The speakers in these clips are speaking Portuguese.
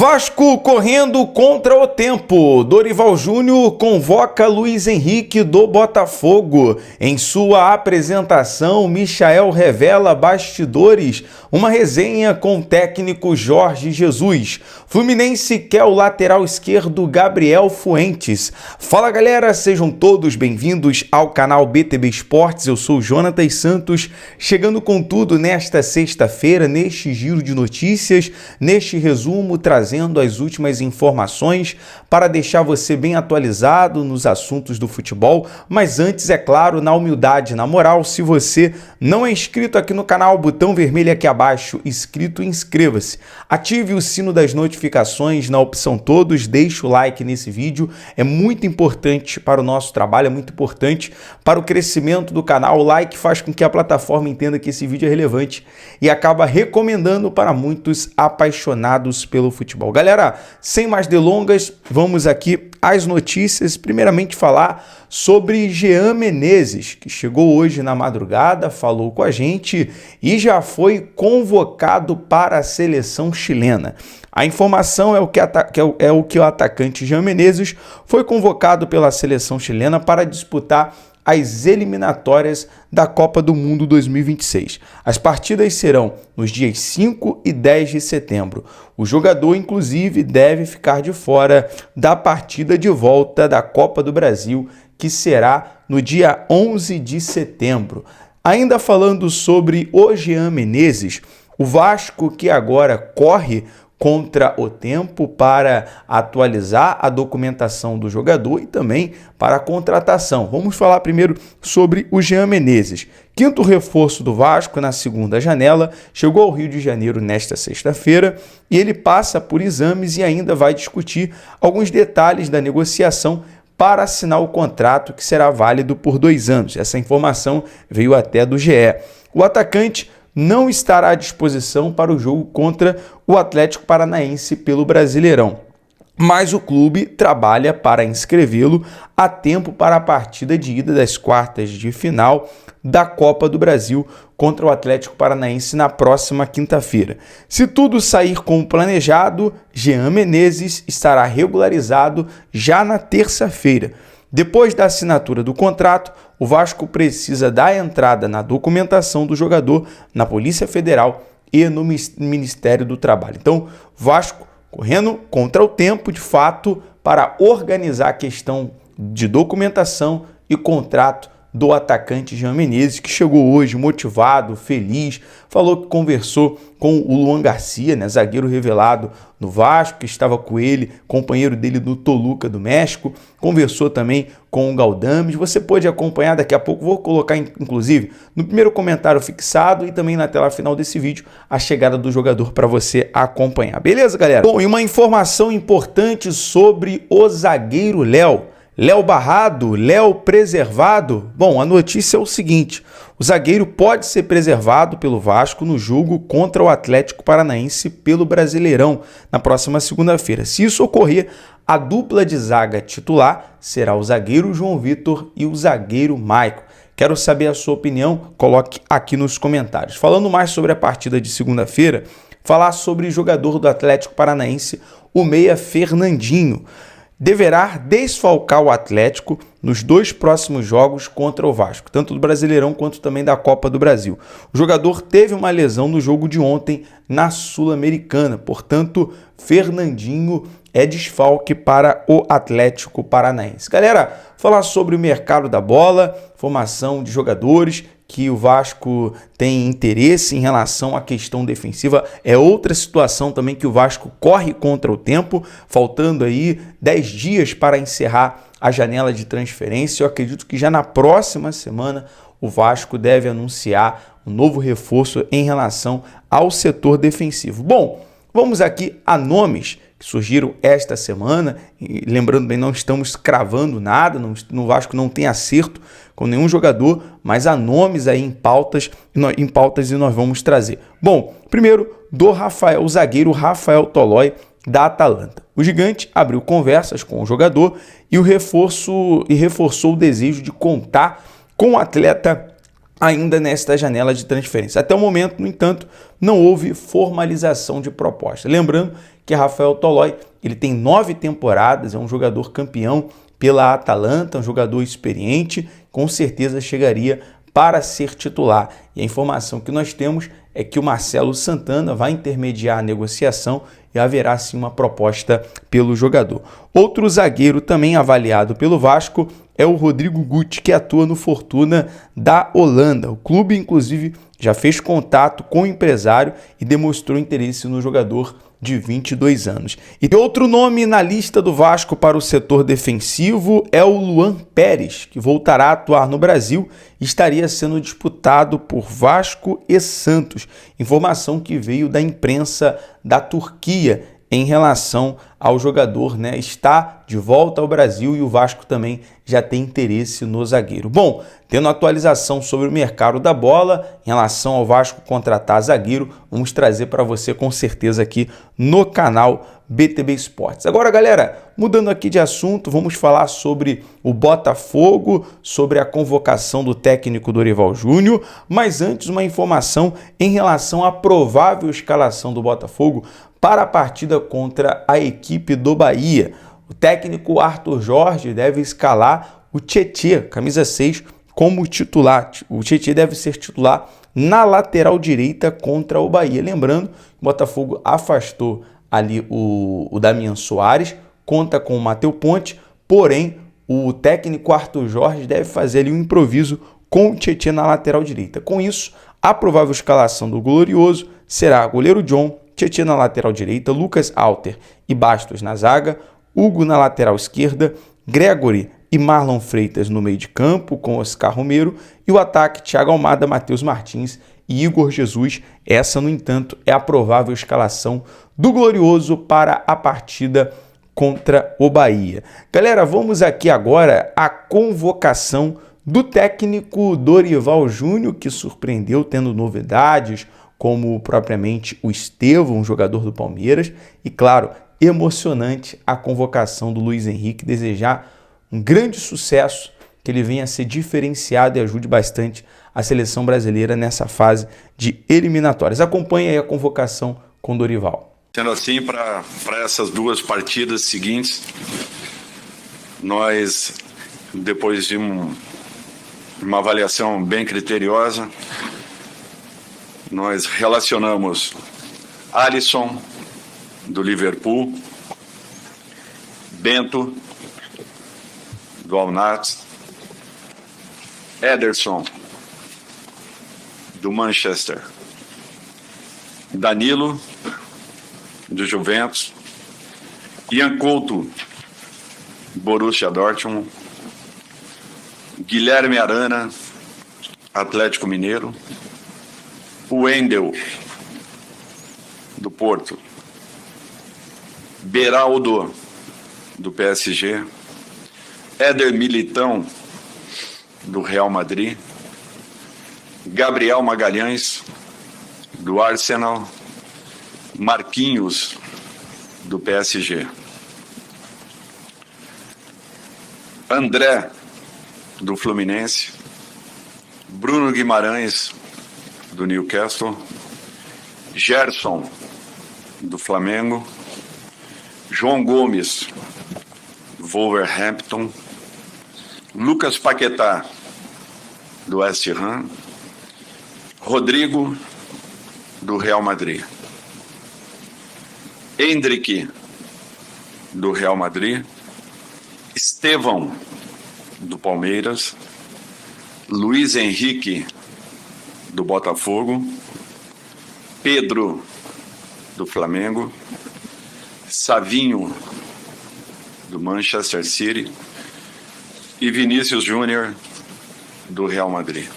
Vasco correndo contra o tempo. Dorival Júnior convoca Luiz Henrique do Botafogo. Em sua apresentação, Michael revela bastidores. Uma resenha com o técnico Jorge Jesus. Fluminense quer o lateral esquerdo Gabriel Fuentes. Fala galera, sejam todos bem-vindos ao canal BTB Esportes. Eu sou Jonatas Santos, chegando com tudo nesta sexta-feira, neste giro de notícias, neste resumo, trazendo as últimas informações para deixar você bem atualizado nos assuntos do futebol. Mas antes, é claro, na humildade, na moral, se você não é inscrito aqui no canal, botão vermelho aqui abaixo, inscrito, inscreva-se. Ative o sino das notificações na opção todos, deixe o like nesse vídeo, é muito importante para o nosso trabalho, é muito importante para o crescimento do canal. O like faz com que a plataforma entenda que esse vídeo é relevante e acaba recomendando para muitos apaixonados pelo futebol. Galera, sem mais delongas, vamos aqui às notícias. Primeiramente falar sobre Jean Menezes, que chegou hoje na madrugada, falou com a gente e já foi convocado para a seleção chilena. A informação é o que o atacante Jean Menezes foi convocado pela seleção chilena para disputar as eliminatórias da Copa do Mundo 2026. As partidas serão nos dias 5 e 10 de setembro. O jogador, inclusive, deve ficar de fora da partida de volta da Copa do Brasil, que será no dia 11 de setembro. Ainda falando sobre o Jean Menezes, o Vasco, que agora corre contra o tempo para atualizar a documentação do jogador e também para a contratação. Vamos falar primeiro sobre o Jean Menezes. Quinto reforço do Vasco na segunda janela, chegou ao Rio de Janeiro nesta sexta-feira e ele passa por exames e ainda vai discutir alguns detalhes da negociação para assinar o contrato que será válido por 2 anos. Essa informação veio até do GE. O atacante não estará à disposição para o jogo contra o Atlético Paranaense pelo Brasileirão, mas o clube trabalha para inscrevê-lo a tempo para a partida de ida das quartas de final da Copa do Brasil contra o Atlético Paranaense na próxima quinta-feira. Se tudo sair como planejado, Jean Menezes estará regularizado já na terça-feira. Depois da assinatura do contrato, o Vasco precisa dar entrada na documentação do jogador na Polícia Federal e no Ministério do Trabalho. Então, Vasco correndo contra o tempo, de fato, para organizar a questão de documentação e contrato do atacante Jean Menezes, que chegou hoje motivado, feliz, falou que conversou com o Luan Garcia, né, zagueiro revelado no Vasco, que estava com ele, companheiro dele do Toluca do México, conversou também com o Galdames. Você pode acompanhar daqui a pouco, vou colocar inclusive no primeiro comentário fixado e também na tela final desse vídeo a chegada do jogador para você acompanhar. Beleza, galera? Bom, e uma informação importante sobre o zagueiro Léo barrado, Léo preservado? Bom, a notícia é o seguinte: o zagueiro pode ser preservado pelo Vasco no jogo contra o Atlético Paranaense pelo Brasileirão na próxima segunda-feira. Se isso ocorrer, a dupla de zaga titular será o zagueiro João Vitor e o zagueiro Maicon. Quero saber a sua opinião, coloque aqui nos comentários. Falando mais sobre a partida de segunda-feira, falar sobre o jogador do Atlético Paranaense, o meia Fernandinho. Deverá desfalcar o Atlético nos 2 próximos jogos contra o Vasco, tanto do Brasileirão quanto também da Copa do Brasil. O jogador teve uma lesão no jogo de ontem na Sul-Americana, portanto, Fernandinho é desfalque para o Atlético Paranaense. Galera, falar sobre o mercado da bola, formação de jogadores que o Vasco tem interesse em relação à questão defensiva. É outra situação também que o Vasco corre contra o tempo, faltando aí 10 dias para encerrar a janela de transferência. Eu acredito que já na próxima semana o Vasco deve anunciar um novo reforço em relação ao setor defensivo. Bom, vamos aqui a nomes que surgiram esta semana, e lembrando bem, não estamos cravando nada, no Vasco não tem acerto com nenhum jogador, mas há nomes aí em pautas e nós vamos trazer. Bom, primeiro o zagueiro Rafael Tolói, da Atalanta. O gigante abriu conversas com o jogador e reforçou o desejo de contar com o atleta ainda nesta janela de transferência. Até o momento, no entanto, não houve formalização de proposta. Lembrando que é Rafael Tolói. Ele tem 9 temporadas, é um jogador campeão pela Atalanta, um jogador experiente, com certeza chegaria para ser titular. E a informação que nós temos é que o Marcelo Santana vai intermediar a negociação e haverá sim uma proposta pelo jogador. Outro zagueiro também avaliado pelo Vasco é o Rodrigo Guti, que atua no Fortuna da Holanda. O clube, inclusive, já fez contato com o empresário e demonstrou interesse no jogador de 22 anos. E outro nome na lista do Vasco para o setor defensivo é o Luan Pérez, que voltará a atuar no Brasil e estaria sendo disputado por Vasco e Santos. Informação que veio da imprensa da Turquia em relação ao jogador, né? Está de volta ao Brasil e o Vasco também já tem interesse no zagueiro. Bom, tendo atualização sobre o mercado da bola em relação ao Vasco contratar zagueiro, vamos trazer para você com certeza aqui no canal BTB Esportes. Agora, galera, mudando aqui de assunto, vamos falar sobre o Botafogo, sobre a convocação do técnico Dorival Júnior, mas antes uma informação em relação à provável escalação do Botafogo para a partida contra a equipe do Bahia. O técnico Arthur Jorge deve escalar o Tietê, camisa 6, como titular. O Tietê deve ser titular na lateral direita contra o Bahia. Lembrando, o Botafogo afastou ali o Damian Soares, conta com o Matheus Ponte, porém o técnico Arthur Jorge deve fazer ali um improviso com o Tietê na lateral direita. Com isso, a provável escalação do Glorioso será goleiro John, Tietê na lateral direita, Lucas Alter e Bastos na zaga, Hugo na lateral esquerda, Gregory e Marlon Freitas no meio de campo, com Oscar Romero, e o ataque Thiago Almada, Matheus Martins e Igor Jesus. Essa, no entanto, é a provável escalação do Glorioso para a partida contra o Bahia. Galera, vamos aqui agora à convocação do técnico Dorival Júnior, que surpreendeu tendo novidades, como propriamente o Estevão, um jogador do Palmeiras, e claro, emocionante a convocação do Luiz Henrique, desejar um grande sucesso, que ele venha a ser diferenciado e ajude bastante a seleção brasileira nessa fase de eliminatórias. Acompanhe aí a convocação com Dorival. Sendo assim, para essas duas partidas seguintes, nós, depois de uma avaliação bem criteriosa, nós relacionamos Alisson, do Liverpool, Bento, do Al-Nassr, Ederson, do Manchester, Danilo, do Juventus, Ian Couto, Borussia Dortmund, Guilherme Arana, Atlético Mineiro, Wendel, do Porto, Beraldo, do PSG, Éder Militão, do Real Madrid, Gabriel Magalhães, do Arsenal, Marquinhos, do PSG, André, do Fluminense, Bruno Guimarães, do Newcastle, Gerson, do Flamengo, João Gomes, do Wolverhampton, Lucas Paquetá, do West Ham, Rodrigo, do Real Madrid, Endrick, do Real Madrid, Estevão, do Palmeiras, Luiz Henrique, do Botafogo, Pedro, do Flamengo, Savinho, do Manchester City e Vinícius Júnior, do Real Madrid.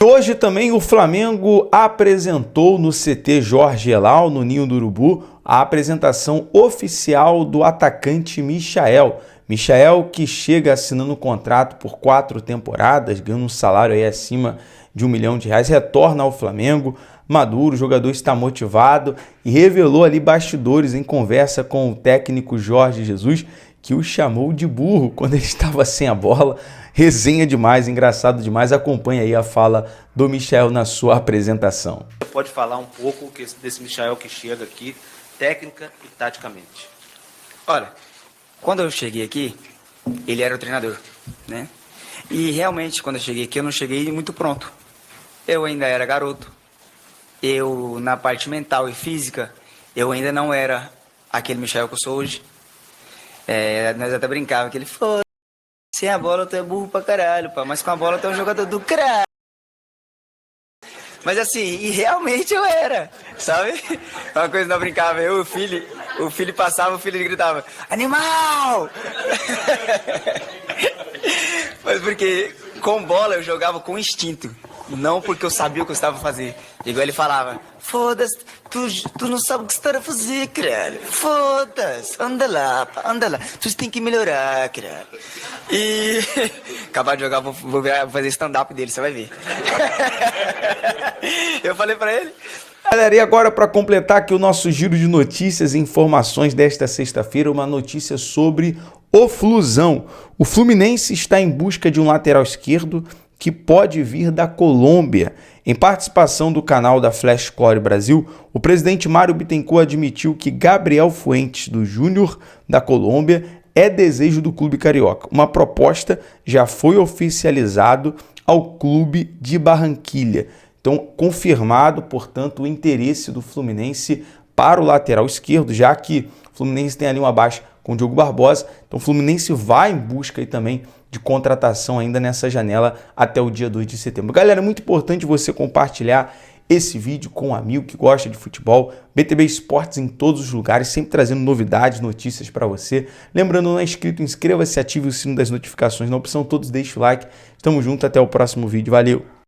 Hoje também o Flamengo apresentou no CT Jorge Elal, no Ninho do Urubu, a apresentação oficial do atacante Michael. Michael, que chega assinando um contrato por 4 temporadas, ganhando um salário aí acima de R$1 milhão, retorna ao Flamengo. Maduro, o jogador está motivado e revelou ali bastidores em conversa com o técnico Jorge Jesus, que o chamou de burro quando ele estava sem a bola. Resenha demais, engraçado demais. Acompanhe aí a fala do Michael na sua apresentação. Pode falar um pouco desse Michael que chega aqui técnica e taticamente? Olha, quando eu cheguei aqui, ele era o treinador, né? E realmente, quando eu cheguei aqui, eu não cheguei muito pronto. Eu ainda era garoto. Eu, na parte mental e física, eu ainda não era aquele Michael que eu sou hoje. Nós até brincava que ele foi. Sem a bola tu é burro pra caralho, pá, mas com a bola tu é um jogador do caralho. Mas assim, e realmente eu era, sabe? Uma coisa não brincava, eu e o filho passava, o filho gritava, animal! Mas porque com bola eu jogava com instinto, não porque eu sabia o que eu estava fazendo. Igual ele falava, foda-se, tu não sabe o que você está a fazer, caralho. Foda-se, anda lá, tu tem que melhorar, caralho. E acabar de jogar, vou fazer stand-up dele, você vai ver. Eu falei pra ele. Galera, e agora para completar aqui o nosso giro de notícias e informações desta sexta-feira, uma notícia sobre o Flusão. O Fluminense está em busca de um lateral esquerdo que pode vir da Colômbia. Em participação do canal da Flashcore Brasil, o presidente Mário Bittencourt admitiu que Gabriel Fuentes, do Júnior da Colômbia, é desejo do clube carioca. Uma proposta já foi oficializado ao clube de Barranquilha. Então, confirmado, portanto, o interesse do Fluminense para o lateral esquerdo, já que o Fluminense tem ali uma baixa com o Diogo Barbosa. Então, o Fluminense vai em busca aí também de contratação ainda nessa janela até o dia 2 de setembro. Galera, é muito importante você compartilhar esse vídeo com um amigo que gosta de futebol. BTB Esportes em todos os lugares, sempre trazendo novidades, notícias para você. Lembrando, não é inscrito, inscreva-se, ative o sino das notificações na opção todos, deixa o like. Tamo junto, até o próximo vídeo. Valeu!